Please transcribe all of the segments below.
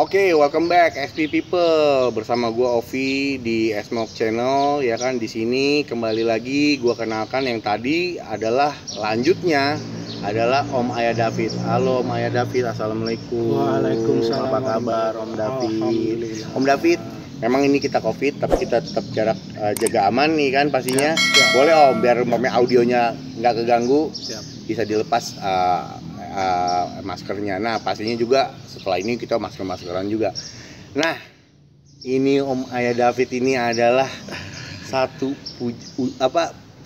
Oke, welcome back SP People, bersama gua Ovi di Smoke Channel ya kan. Di sini kembali lagi gua kenalkan, yang tadi adalah lanjutnya adalah Om Ayah David. Halo Om Ayah David, assalamualaikum. Waalaikumsalam. Apa kabar Om David? Alhamdulillah. Om David, memang ini kita COVID tapi kita tetap jarak, jaga aman nih kan pastinya. Siap. Boleh Om, biar audionya nggak keganggu. Siap. Bisa dilepas maskernya. Nah pastinya juga setelah ini kita masker-maskeran juga. Nah ini Om Ayah David ini adalah satu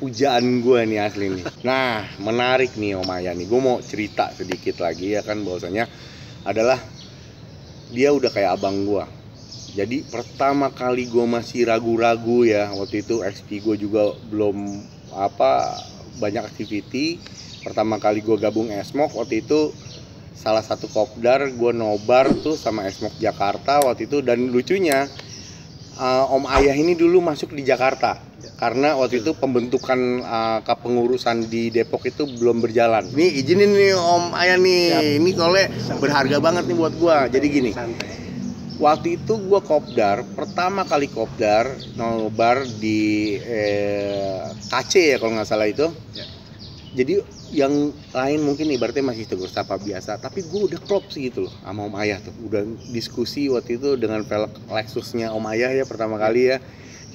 pujaan gue nih asli nih. Nah menarik nih Om Ayah nih, gue mau cerita sedikit lagi ya kan, bahwasanya adalah dia udah kayak abang gue. Jadi pertama kali gue masih ragu-ragu ya, waktu itu XP gue juga belum banyak activity. Pertama kali gue gabung Smoke waktu itu salah satu kopdar gue nobar tuh sama Smoke Jakarta waktu itu. Dan lucunya Om Ayah ini dulu masuk di Jakarta karena waktu itu pembentukan kepengurusan di Depok itu belum berjalan. Nih izinin nih Om Ayah nih, ini soalnya berharga banget nih buat gue. Jadi gini, waktu itu gue kopdar, pertama kali kopdar nobar di KC ya kalau nggak salah itu. Jadi yang lain mungkin ibaratnya masih tegur sapa biasa, tapi gue udah klop sih gitu loh sama Om Ayah tuh. Udah diskusi waktu itu dengan velg Lexusnya Om Ayah ya, pertama kali ya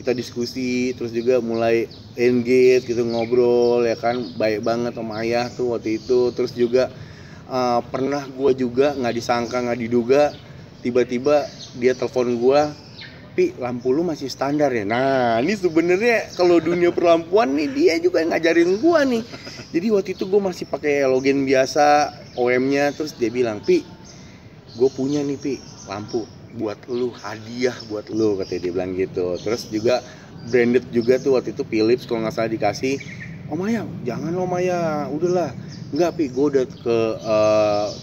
kita diskusi, terus juga mulai engage gitu, ngobrol ya kan. Baik banget Om Ayah tuh waktu itu. Terus juga pernah gue juga nggak disangka, nggak diduga, tiba-tiba dia telepon gue, "Pi, lampu lu masih standar ya?" Nah ini sebenarnya kalau dunia perlampuan nih dia juga ngajarin gua nih. Jadi waktu itu gue masih pakai halogen biasa OM-nya. Terus dia bilang, "Pi, gue punya nih Pi lampu buat lu, hadiah buat lu," katanya dia bilang gitu. Terus juga branded juga tuh waktu itu Philips kalau nggak salah dikasih. "Om Ayah, jangan Om Ayah, udahlah." "Enggak Pi, gue udah ke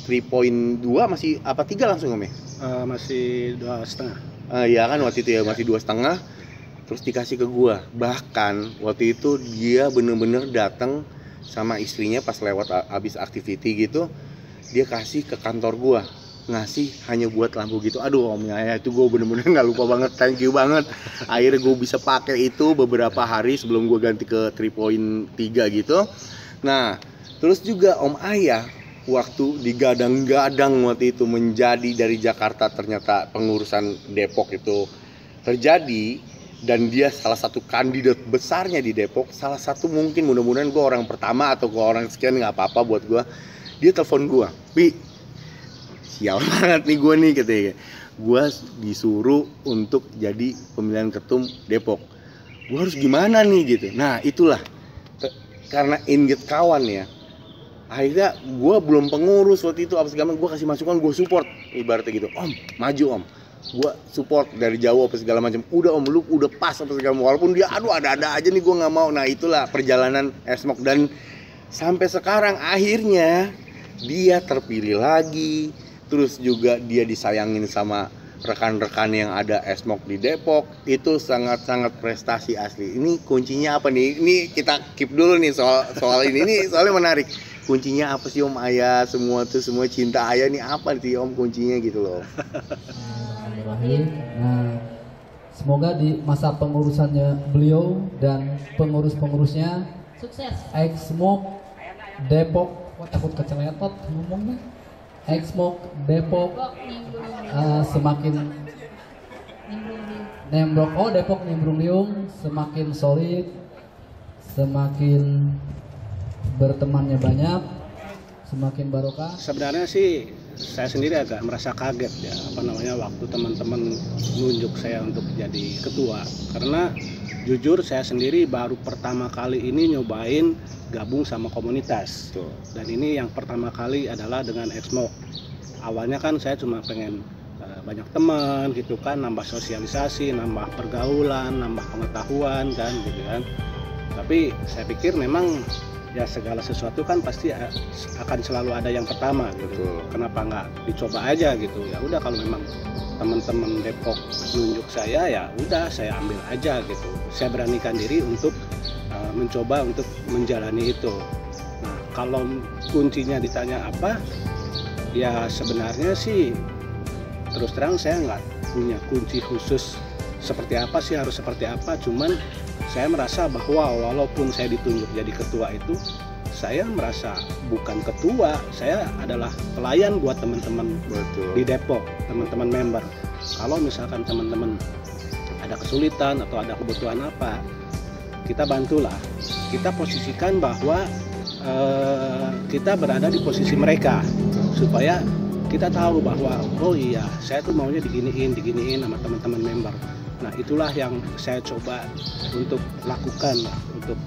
3.2 masih 3 langsung Om ya?" Masih 2,5. Ya kan waktu itu ya masih 2,5. Terus dikasih ke gua. Bahkan waktu itu dia bener-bener datang sama istrinya pas lewat abis activity gitu, dia kasih ke kantor gua, ngasih hanya buat lampu gitu. Aduh Om Ayah, itu gua bener-bener nggak lupa banget, thank you banget. Akhirnya gua bisa pakai itu beberapa hari sebelum gua ganti ke 3.3 gitu. Nah terus juga Om Ayah waktu digadang-gadang waktu itu menjadi dari Jakarta, ternyata pengurusan Depok itu terjadi, dan dia salah satu kandidat besarnya di Depok. Salah satu mungkin, mudah-mudahan gue orang pertama atau gue orang sekian, nggak apa-apa buat gue. Dia telepon gue, "Pi, sial banget nih gue nih," katanya, "gue disuruh untuk jadi pemilihan ketum Depok. Gue harus gimana nih?" gitu. Nah itulah karena engage kawan ya. Akhirnya gue belum pengurus waktu itu, segala gue kasih masukan, gue support ibaratnya gitu. "Om, maju Om, gue support dari jauh apa segala macam. Udah Om, lu udah pas apa segala macam." Walaupun dia ada-ada aja nih, gue nggak mau. Nah itulah perjalanan Smoke, dan sampai sekarang akhirnya dia terpilih lagi. Terus juga dia disayangin sama rekan-rekan yang ada Smoke di Depok. Itu sangat-sangat prestasi asli. Ini kuncinya apa nih? Ini kita keep dulu nih soal ini. Ini soalnya menarik. Kuncinya apa sih Om Ayah? Semua cinta Ayah nih apa sih Om kuncinya gitu loh? Nah, semoga di masa pengurusannya beliau dan pengurus-pengurusnya sukses. Smoke Depok, takut keceletot ngomongnya. Smoke Depok semakin nembrok. Depok nimbrung liung, semakin solid, semakin bertemannya banyak, semakin barokah. Sebenarnya sih saya sendiri agak merasa kaget ya, waktu teman-teman nunjuk saya untuk jadi ketua. Karena jujur saya sendiri baru pertama kali ini nyobain gabung sama komunitas. Dan ini yang pertama kali adalah dengan Smoke. Awalnya kan saya cuma pengen banyak teman gitu kan, nambah sosialisasi, nambah pergaulan, nambah pengetahuan kan gitu kan. Tapi saya pikir memang ya segala sesuatu kan pasti akan selalu ada yang pertama gitu. Kenapa nggak dicoba aja gitu? Ya udah, kalau memang teman-teman Depok nunjuk saya, ya udah saya ambil aja gitu. Saya beranikan diri untuk mencoba untuk menjalani itu. Nah, kalau kuncinya ditanya apa, ya sebenarnya sih terus terang saya nggak punya kunci khusus seperti apa sih, harus seperti apa. Cuman saya merasa bahwa walaupun saya ditunjuk jadi ketua itu, saya merasa bukan ketua, saya adalah pelayan buat teman-teman di Depok, teman-teman member. Kalau misalkan teman-teman ada kesulitan atau ada kebutuhan apa, kita bantulah. Kita posisikan bahwa kita berada di posisi mereka, supaya kita tahu bahwa oh iya, saya tuh maunya diginiin sama teman-teman member. Nah, itulah yang saya coba untuk lakukan untuk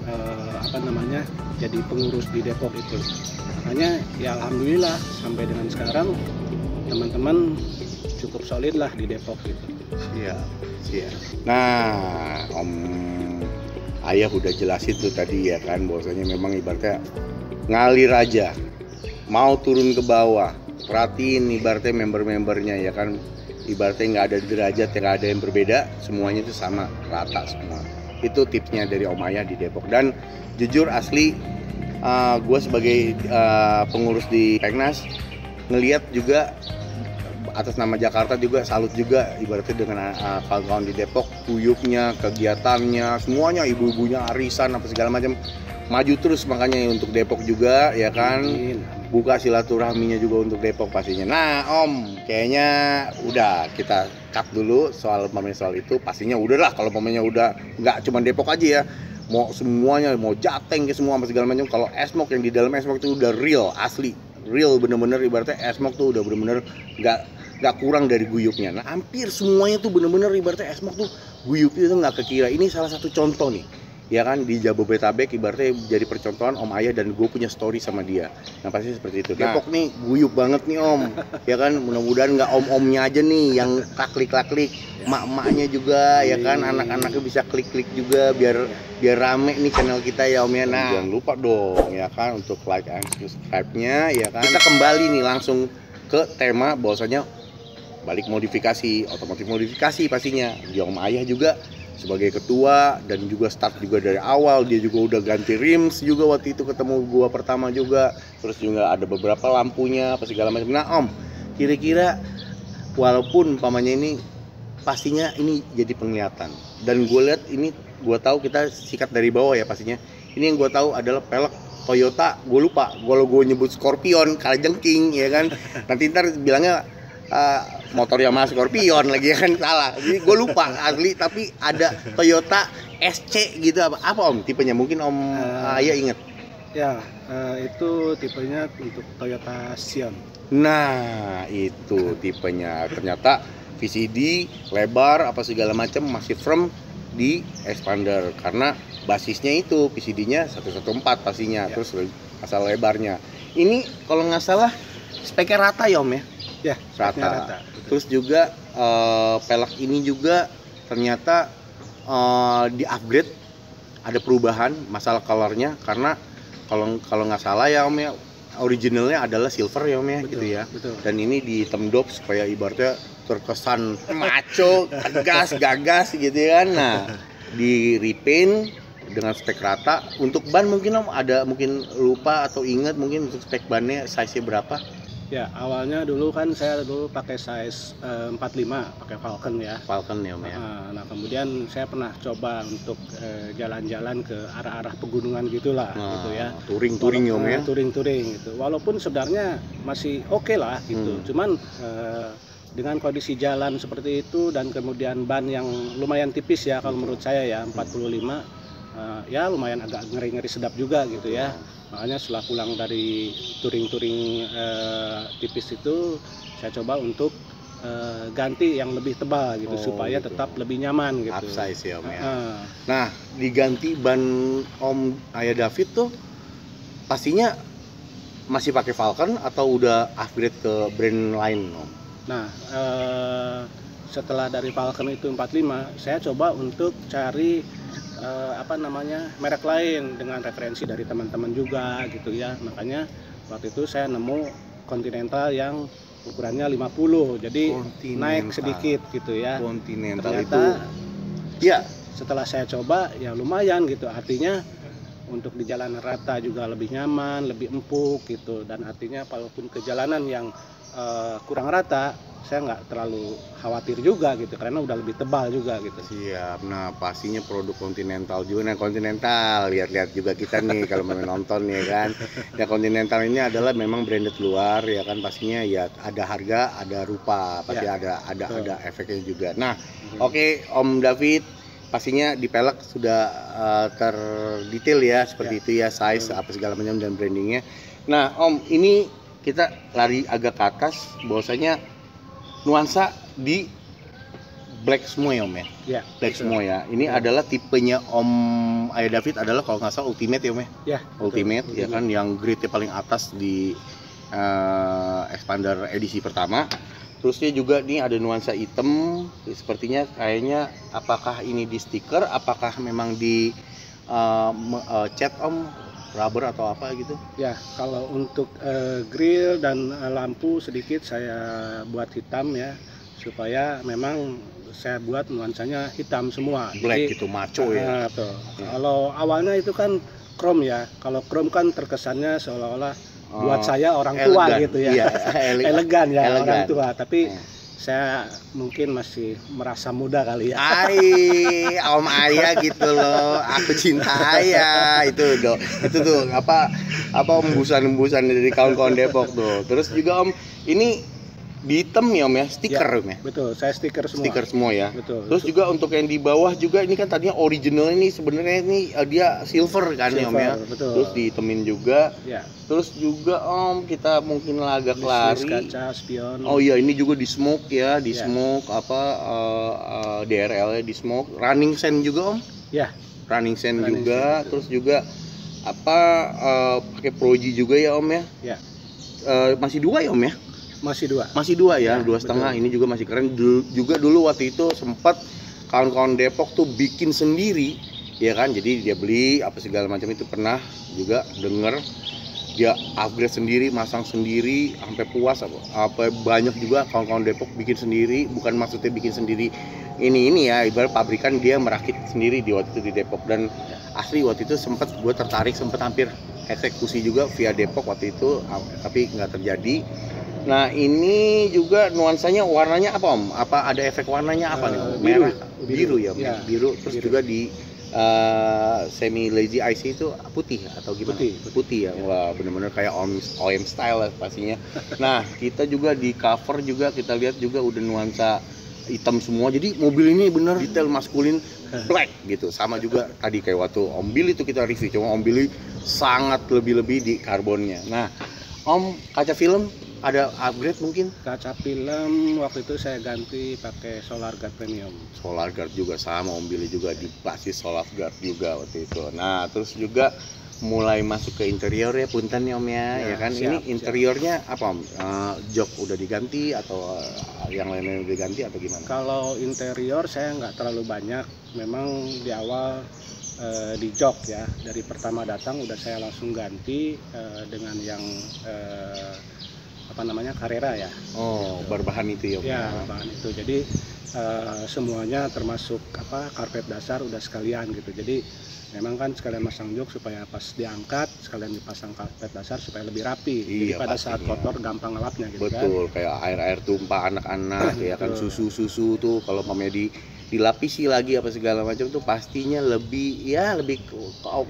jadi pengurus di Depok itu. Makanya ya alhamdulillah sampai dengan sekarang teman-teman cukup solid lah di Depok gitu. Iya. Nah, Om Ayah udah jelasin tuh tadi ya kan, bahwasanya memang ibaratnya ngalir aja, mau turun ke bawah, perhatiin ibaratnya member-membernya ya kan, ibaratnya nggak ada derajat, nggak ada yang berbeda, semuanya itu sama, rata semua. Itu tipsnya dari Om Ayah di Depok. Dan jujur asli, gue sebagai pengurus di Peknas ngelihat juga atas nama Jakarta juga salut juga ibaratnya dengan kawan-kawan di Depok, guyupnya, kegiatannya, semuanya, ibu-ibunya arisan apa segala macam, maju terus. Makanya untuk Depok juga ya kan, buka silaturahminya juga untuk Depok pastinya. Nah Om, kayaknya udah kita cut dulu soal itu. Pastinya udahlah kalau pemainnya udah nggak cuma Depok aja ya, mau semuanya, mau Jateng ke semua segala macam. Kalau Esmok yang di dalam Esmok itu udah real, asli real, bener-bener ibaratnya Esmok tuh udah bener-bener nggak kurang dari guyupnya. Nah hampir semuanya tuh bener-bener ibaratnya Esmok tuh guyupnya tuh nggak kekira. Ini salah satu contoh nih ya kan, di Jabodetabek ibaratnya jadi percontohan Om Ayah, dan gue punya story sama dia. Nah pasti seperti itu. Depok nih guyup banget nih Om ya kan, mudah-mudahan nggak om-omnya aja nih yang klik-klik, mak-maknya juga ya kan, anak-anaknya bisa klik-klik juga biar rame nih channel kita ya Om ya. Nah jangan lupa dong ya kan untuk like and subscribe-nya ya kan. Kita kembali nih langsung ke tema bahwasanya balik modifikasi, otomotif modifikasi pastinya. Di Om Ayah juga sebagai ketua dan juga start juga dari awal, dia juga udah ganti rims juga waktu itu ketemu gua pertama juga, terus juga ada beberapa lampunya apa segala macam. Nah Om, kira-kira walaupun umpamanya ini pastinya ini jadi penglihatan, dan gue lihat ini, gue tahu kita sikat dari bawah ya pastinya. Ini yang gue tahu adalah pelek Toyota, gue lupa kalau gue nyebut Scorpion kalajengking ya kan, nanti ntar bilangnya motor Yamaha Scorpion lagi kan, salah. Jadi gue lupa asli, tapi ada Toyota SC gitu apa Om tipenya, mungkin Om Ayah inget? Ya, itu tipenya untuk Toyota Sion. Nah itu tipenya, ternyata VCD lebar apa segala macam masih firm di expander, karena basisnya itu VCD-nya 114 pastinya ya. Terus asal lebarnya ini kalau nggak salah speknya rata ya Om ya? Ya, rata. Terus juga pelek ini juga ternyata di upgrade, ada perubahan masalah colornya, karena kalau nggak salah ya Om ya, originalnya adalah silver ya Om ya, betul, gitu ya. Betul. Dan ini di hitam dop supaya ibaratnya terkesan maco, tegas, gagas gitu kan. Nah, di repaint dengan spek rata. Untuk ban mungkin Om ada mungkin lupa atau ingat mungkin untuk spek bannya size-nya berapa? Ya, awalnya dulu kan saya pakai size 45, pakai Falcon ya. Falcon ya Om ya. Nah, kemudian saya pernah coba untuk jalan-jalan ke arah-arah pegunungan gitulah, gitu ya. Touring ya Om ya. Touring gitu. Walaupun sebenarnya masih oke lah gitu. Cuman dengan kondisi jalan seperti itu dan kemudian ban yang lumayan tipis ya kalau menurut saya ya, 45 ya lumayan agak ngeri-ngeri sedap juga gitu ya. Makanya setelah pulang dari touring tipis itu, saya coba untuk ganti yang lebih tebal gitu, supaya gitu, tetap lebih nyaman gitu. Upsize ya Om ya. Nah, diganti ban Om Ayah David tuh pastinya masih pakai Falcon atau udah upgrade ke brand lain Om? Nah, setelah dari Falcon itu 45, saya coba untuk cari merek lain dengan referensi dari teman-teman juga gitu ya. Makanya waktu itu saya nemu Continental yang ukurannya 50, jadi naik sedikit gitu ya. Continental ternyata itu ya, setelah saya coba ya lumayan gitu, artinya untuk di jalan rata juga lebih nyaman, lebih empuk gitu. Dan artinya walaupun ke jalanan yang kurang rata, saya nggak terlalu khawatir juga gitu karena udah lebih tebal juga gitu. Siap. Nah, pastinya produk Continental juga. Nah, Continental lihat-lihat juga kita nih kalau mau nonton ya kan. Ya, Continental ini adalah memang branded luar ya kan, pastinya ya ada harga, ada rupa, pasti Ya, ada efeknya juga. Nah, oke, Om David, pastinya di pelek sudah terdetail ya seperti Ya. itu ya, size apa segala macam dan brandingnya. Nah, Om, ini kita lari agak ke atas, bahwasanya nuansa di black semua ya Om ya. Ya, Black betul. semua ya. Ini adalah tipenya Om Ayah David adalah kalau nggak salah ultimate ya Om ya. Ya, Ultimate betul. ya kan, yang grade paling atas di expander edisi pertama. Terusnya juga nih ada nuansa hitam, sepertinya kayaknya apakah ini di stiker, apakah memang di cat Om, rubber atau apa gitu. Ya, kalau untuk grill dan lampu sedikit saya buat hitam ya, supaya memang saya buat nuansanya hitam semua. Black gitu, maco ya. Tuh. Kalau awalnya itu kan chrome ya, kalau chrome kan terkesannya seolah-olah buat saya orang tua elegan. gitu ya. Iya, Elegan ya, elegan. orang tua. Tapi saya mungkin masih merasa muda kali ya. Om Ayah gitu loh, aku cinta Ayah itu tuh apa embusan dari kawan-kawan Depok tuh. Terus juga Om, ini di hitam ya Om ya, stiker Ya, Om ya. Betul, saya stiker semua. Stiker semua ya. Betul. Terus juga untuk yang di bawah juga ini kan tadinya original, ini sebenarnya ini dia silver kan ya Om ya. Betul. Terus dihitemin juga. Ya. Terus juga Om, kita mungkin agak List lari. kaca spion. Oh iya, ini juga di smoke ya, di Ya. smoke apa DRL-nya di smoke. Running sand juga Om. Ya, Running sand Running juga. sand, betul. Terus juga apa pakai Proji juga ya Om ya. Ya. Masih dua ya Om ya. Masih dua. Masih dua ya, Ya, 2,5. betul. Ini juga masih keren. Juga dulu waktu itu sempat kawan-kawan Depok tuh bikin sendiri, ya kan? Jadi dia beli apa segala macam itu, pernah juga denger dia upgrade sendiri, masang sendiri sampai puas apa banyak juga kawan-kawan Depok bikin sendiri, bukan maksudnya bikin sendiri ini ya, ibarat pabrikan dia merakit sendiri di waktu itu di Depok. Dan asli waktu itu sempat gue tertarik, sempat hampir eksekusi juga via Depok waktu itu, tapi nggak terjadi. Nah, ini juga nuansanya, warnanya apa Om? Apa ada efek warnanya apa nih? Biru. Merah, biru ya, Om? Ya, Biru. Terus biru. juga di semi lazy IC itu putih atau gimana? Putih. Ya. Wah, bener-bener kayak OM style lah pastinya. Nah, kita juga di cover juga kita lihat juga udah nuansa hitam semua. Jadi mobil ini bener detail maskulin black gitu. Sama juga tadi kayak waktu Om Billy itu kita review, cuma Om Billy sangat lebih-lebih di karbonnya. Nah, Om, kaca film ada upgrade mungkin? Kaca film waktu itu saya ganti pakai Solar Guard Premium. Solar Guard juga sama Om Billy juga di basis Solar Guard juga waktu itu. Nah, terus juga mulai masuk ke interior ya, punten ya Om ya kan. Siap, Ini interiornya apa Om? Jok udah diganti atau yang lain-lain udah diganti atau gimana? Kalau interior saya nggak terlalu banyak. Memang di awal di jok ya, dari pertama datang udah saya langsung ganti dengan yang apa namanya, Carrera ya. Oh, berbahan itu ya Om? Ya, bahan itu. Jadi semuanya termasuk apa, karpet dasar udah sekalian gitu. Jadi memang kan sekalian masang jok supaya pas diangkat sekalian dipasang karpet dasar supaya lebih rapi. Jadi Iya, pada saat pastinya. kotor gampang ngelapnya gitu kan. Betul, kayak air-air tumpah anak-anak ya kan, Betul. susu tuh kalau mamanya dilapisi lagi apa segala macam tuh pastinya lebih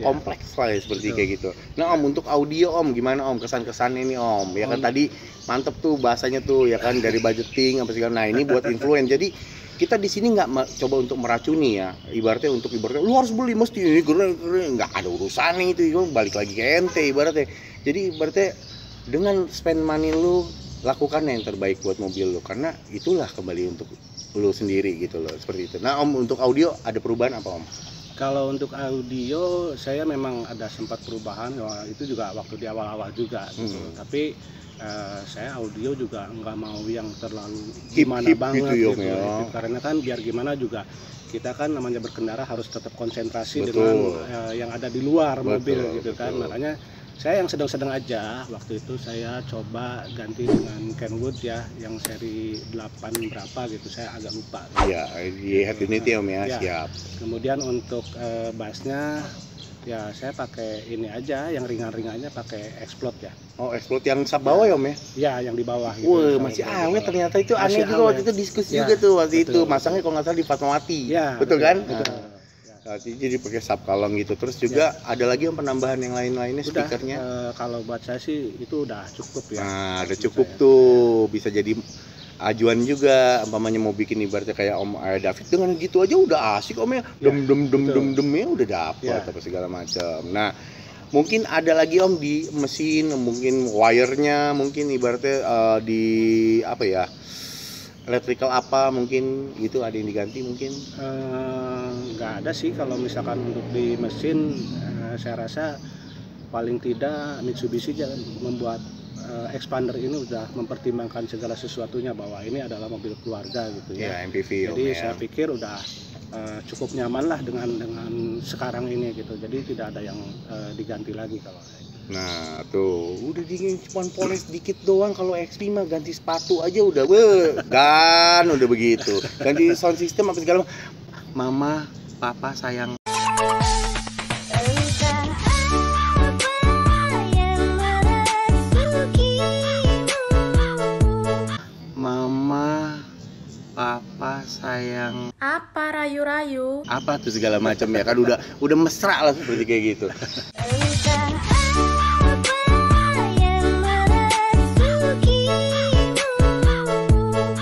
kompleks lah ya, seperti Betul. kayak gitu. Nah Om, untuk audio Om gimana Om, kesan-kesannya nih Om? Ya kan tadi mantep tuh bahasanya tuh ya kan, dari budgeting apa segala. Nah ini buat influence. Jadi kita di sini nggak coba untuk meracuni ya, ibaratnya lu harus beli mesti ini keren, nggak ada urusan itu balik lagi ke ente ibaratnya. Jadi ibaratnya dengan spend money lu, lakukan yang terbaik buat mobil lu, karena itulah kembali untuk lu sendiri gitu loh, seperti itu. Nah Om, untuk audio ada perubahan apa Om? Kalau untuk audio saya memang ada sempat perubahan, itu juga waktu di awal-awal juga gitu. Tapi saya audio juga nggak mau yang terlalu gimana Hip banget gitu, gitu, ya. hip. Karena kan biar gimana juga kita kan namanya berkendara harus tetap konsentrasi Betul. dengan yang ada di luar mobil gitu kan. betul. Makanya saya yang sedang-sedang aja waktu itu saya coba ganti dengan Kenwood ya, yang seri 8 berapa gitu, saya agak lupa. Iya, di head unit ya Om ya, Ya. siap. Kemudian untuk bassnya Ya saya pakai ini aja, yang ringan-ringannya pakai explode ya. Oh, explode yang sub bawah ya Om ya? Ya yang di bawah gitu. Wah, Kalau masih di awet bawah. ternyata itu. Masih Aneh juga awet. waktu itu diskusi Ya, juga tuh waktu itu. betul. Masangnya kalau nggak salah di Fatmawati. Ya, betul kan? Betul. Nah, jadi pakai sub kalong gitu. Terus juga ada lagi yang penambahan yang lain-lainnya Udah, speakernya. kalau buat saya sih itu udah cukup ya. Nah, udah Menurut cukup saya. tuh. Bisa jadi ajuan juga, umpamanya mau bikin ibaratnya kayak Om David dengan gitu aja udah asik Om ya. betul. Demnya udah dapet Ya. apa segala macam. Nah, mungkin ada lagi Om di mesin, mungkin wirenya, mungkin ibaratnya di apa ya, electrical apa mungkin gitu ada yang diganti mungkin. Nggak ada sih kalau misalkan untuk di mesin, saya rasa paling tidak Mitsubishi jangan membuat expander ini udah mempertimbangkan segala sesuatunya bahwa ini adalah mobil keluarga gitu Ya, ya. MPV Om Jadi ya. saya pikir udah cukup nyaman lah dengan sekarang ini gitu. Jadi tidak ada yang diganti lagi kalau saya. Nah tuh udah dingin cuma poles dikit doang. Kalau XP mah ganti sepatu aja udah kan udah begitu, ganti sound system apa segala mama papa sayang. Mama papa sayang Apa rayu-rayu? apa tuh segala macam ya kan udah mesra lah seperti kayak gitu.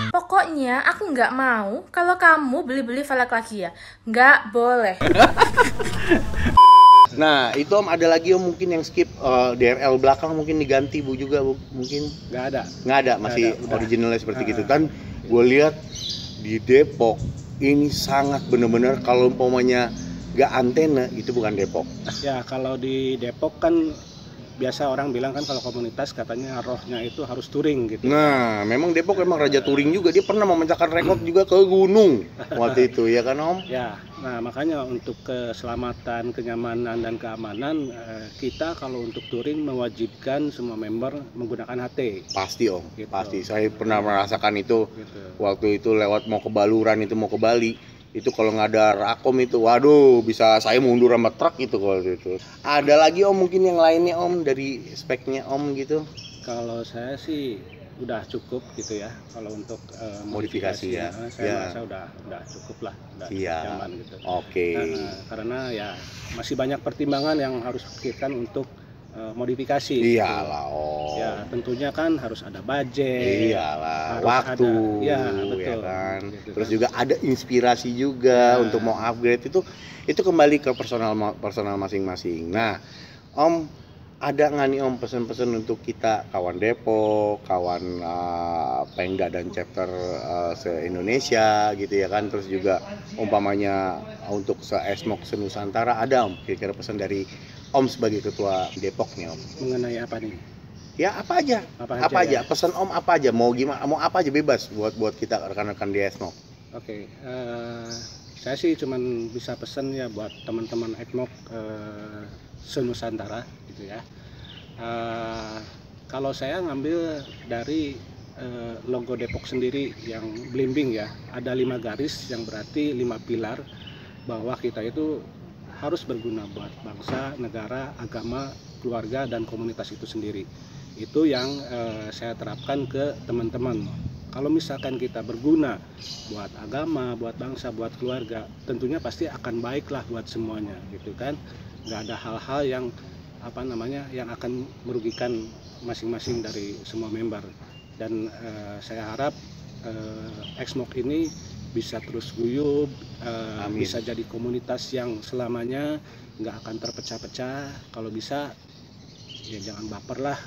Pokoknya aku nggak mau kalau kamu beli-beli velg lagi ya. Nggak boleh. Nah itu Om ada lagi Om mungkin yang skip DRL belakang mungkin diganti Bu juga Bu. Mungkin Nggak ada. nggak ada masih Nggak ada, udah. originalnya seperti gitu kan. Gue lihat di Depok ini sangat bener-bener kalau umpamanya nggak antena itu bukan Depok. Ya kalau di Depok kan biasa orang bilang kan kalau komunitas katanya rohnya itu harus touring gitu. Nah memang Depok memang raja touring juga, dia pernah memecahkan rekor juga ke gunung waktu itu ya kan Om. Ya, nah makanya untuk keselamatan, kenyamanan dan keamanan kita kalau untuk touring mewajibkan semua member menggunakan HT. Pasti Om, Gitu. pasti saya pernah merasakan itu Gitu. waktu itu lewat mau ke Baluran itu mau ke Bali. Itu kalau nggak ada rakom itu, waduh bisa saya mundur sama truk itu kalau itu. Ada lagi Om mungkin yang lainnya Om dari speknya Om gitu. Kalau saya sih udah cukup gitu ya. Kalau untuk Modifikasi ya. saya Ya. merasa udah cukup lah, udah Iya. nyaman gitu. Oke. Karena ya masih banyak pertimbangan yang harus pikirkan untuk modifikasi. Iyalah Om. Ya tentunya kan harus ada budget. Iyalah, harus waktu, ada- ya, betul. ya kan. Gitu Terus kan. juga ada inspirasi juga Ya. untuk mau upgrade itu kembali ke personal masing-masing. Nah, Om ada nggak nih Om pesan-pesan untuk kita kawan Depok, kawan Pengda dan chapter se-Indonesia gitu ya kan. Terus juga umpamanya untuk se-Esmok se-Nusantara ada Om kira-kira pesan dari Om sebagai ketua Depok nih Om. Mengenai apa nih? Ya apa aja Apa aja ya? pesan Om apa aja mau gimana mau apa aja bebas buat kita rekan-rekan di Esmok. Oke, saya sih cuman bisa pesan ya buat teman-teman Ekmok se-Nusantara gitu ya. Kalau saya ngambil dari logo Depok sendiri yang belimbing ya, ada 5 garis yang berarti 5 pilar bahwa kita itu harus berguna buat bangsa, negara, agama, keluarga dan komunitas itu sendiri. Itu yang saya terapkan ke teman-teman. Kalau misalkan kita berguna buat agama, buat bangsa, buat keluarga, tentunya pasti akan baiklah buat semuanya, gitu kan? Nggak ada hal-hal yang yang akan merugikan masing-masing dari semua member. Dan saya harap Exmok ini bisa terus guyup, Amin. bisa jadi komunitas yang selamanya nggak akan terpecah-pecah. Kalau bisa ya jangan baper lah,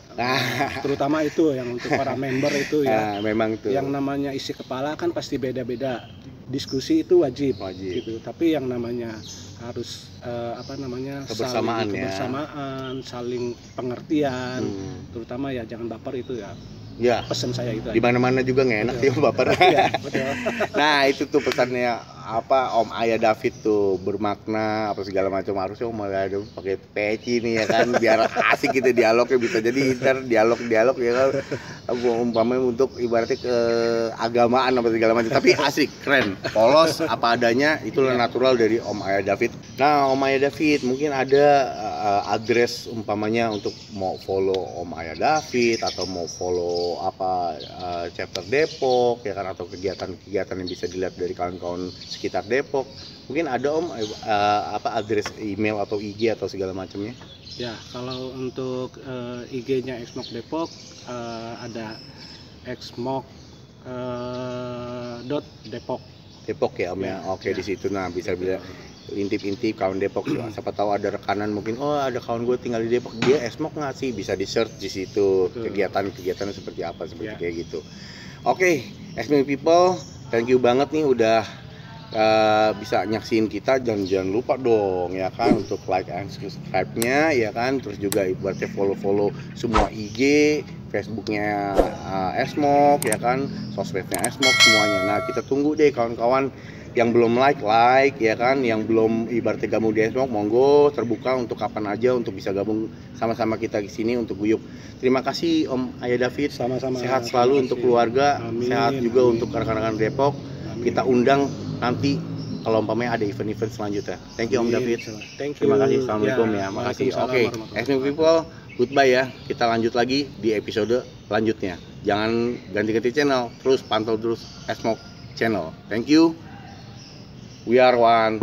terutama itu yang untuk para member itu ya. Nah, memang tuh. Yang namanya isi kepala kan pasti beda-beda. Diskusi itu wajib. Gitu. Tapi yang namanya harus Kebersamaan saling ya. kebersamaan, saling pengertian, terutama ya jangan baper itu ya. Ya, Pesan saya itu di aja. mana-mana juga nggak enak dia baper. Iya, betul. Nah, itu tuh pesannya Om Ayah David tuh bermakna apa segala macam, harusnya Om Ayah David pakai peci nih ya kan, biar asik gitu dialognya, bisa jadi ntar dialog ya kan, umpamanya untuk ibaratnya keagamaan apa segala macam, tapi asik, keren, polos apa adanya, itulah natural dari Om Ayah David. Nah Om Ayah David mungkin ada address umpamanya untuk mau follow Om Ayah David atau mau follow apa chapter Depok ya kan, atau kegiatan-kegiatan yang bisa dilihat dari kawan-kawan sekitar Depok, mungkin ada Om apa address email atau IG atau segala macamnya? Ya, kalau untuk IG-nya Exmok Depok ada exmok.depok. Depok ya Om ya. Oke, di situ nah bisa intip-intip kawan Depok, siapa tahu ada rekanan mungkin, oh ada kawan gue tinggal di Depok, dia Exmok nggak sih, bisa di search di situ kegiatan-kegiatannya seperti apa, seperti kayak gitu. Oke, Exmok people, thank you banget nih udah bisa nyaksiin kita, jangan lupa dong ya kan untuk like and subscribe-nya ya kan, terus juga ibaratnya follow semua IG, Facebooknya Exmok ya kan, sosmednya Exmok semuanya. Nah kita tunggu deh kawan-kawan yang belum like ya kan, yang belum ibaratnya gabung di Exmok, monggo terbuka untuk kapan aja untuk bisa gabung sama-sama kita di sini untuk guyup. Terima kasih Om Ayah David, sama-sama, sehat selalu untuk keluarga. Amin. Sehat juga untuk rekan-rekan Depok. Amin. Kita undang nanti kalau umpamanya ada event-event selanjutnya. Thank you Om David. Thank you. Terima kasih. Assalamualaikum ya. Makasih. Oke, Exmok people, goodbye ya. Kita lanjut lagi di episode selanjutnya. Jangan ganti-ganti channel, terus pantau terus Exmok channel. Thank you. We are one.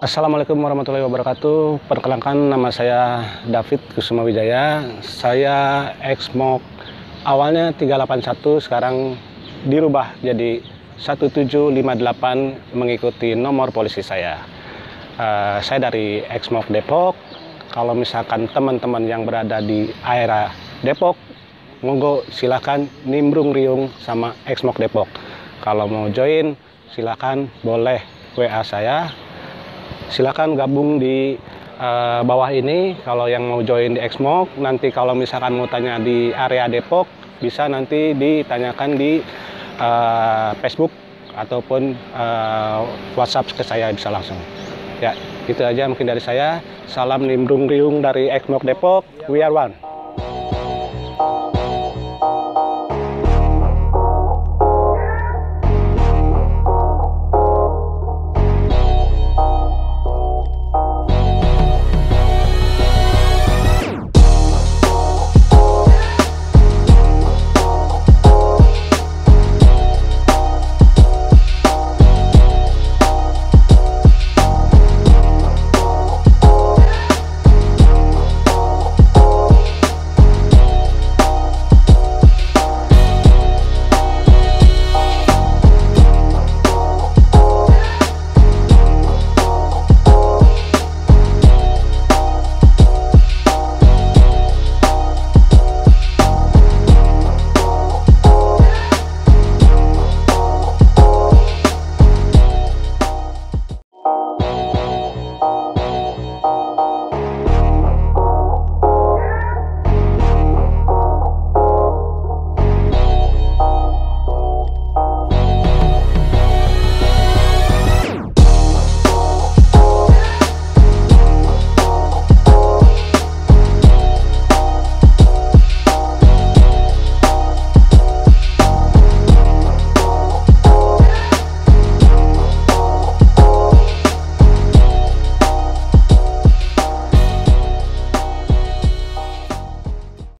Assalamualaikum warahmatullahi wabarakatuh. Perkenalkan, nama saya David Kusuma Wijaya. Saya Exmok, awalnya 381, sekarang dirubah jadi 1758 mengikuti nomor polisi saya. Saya dari Exmok Depok. Kalau misalkan teman-teman yang berada di area Depok, monggo silakan nimbrung riung sama Exmok Depok. Kalau mau join silakan boleh WA saya. Silakan gabung di bawah ini kalau yang mau join di Exmok. Nanti kalau misalkan mau tanya di area Depok, bisa nanti ditanyakan di Facebook ataupun WhatsApp ke saya, bisa langsung. Ya, itu aja mungkin dari saya. Salam nimbrung riung dari Exmok Depok. We are one.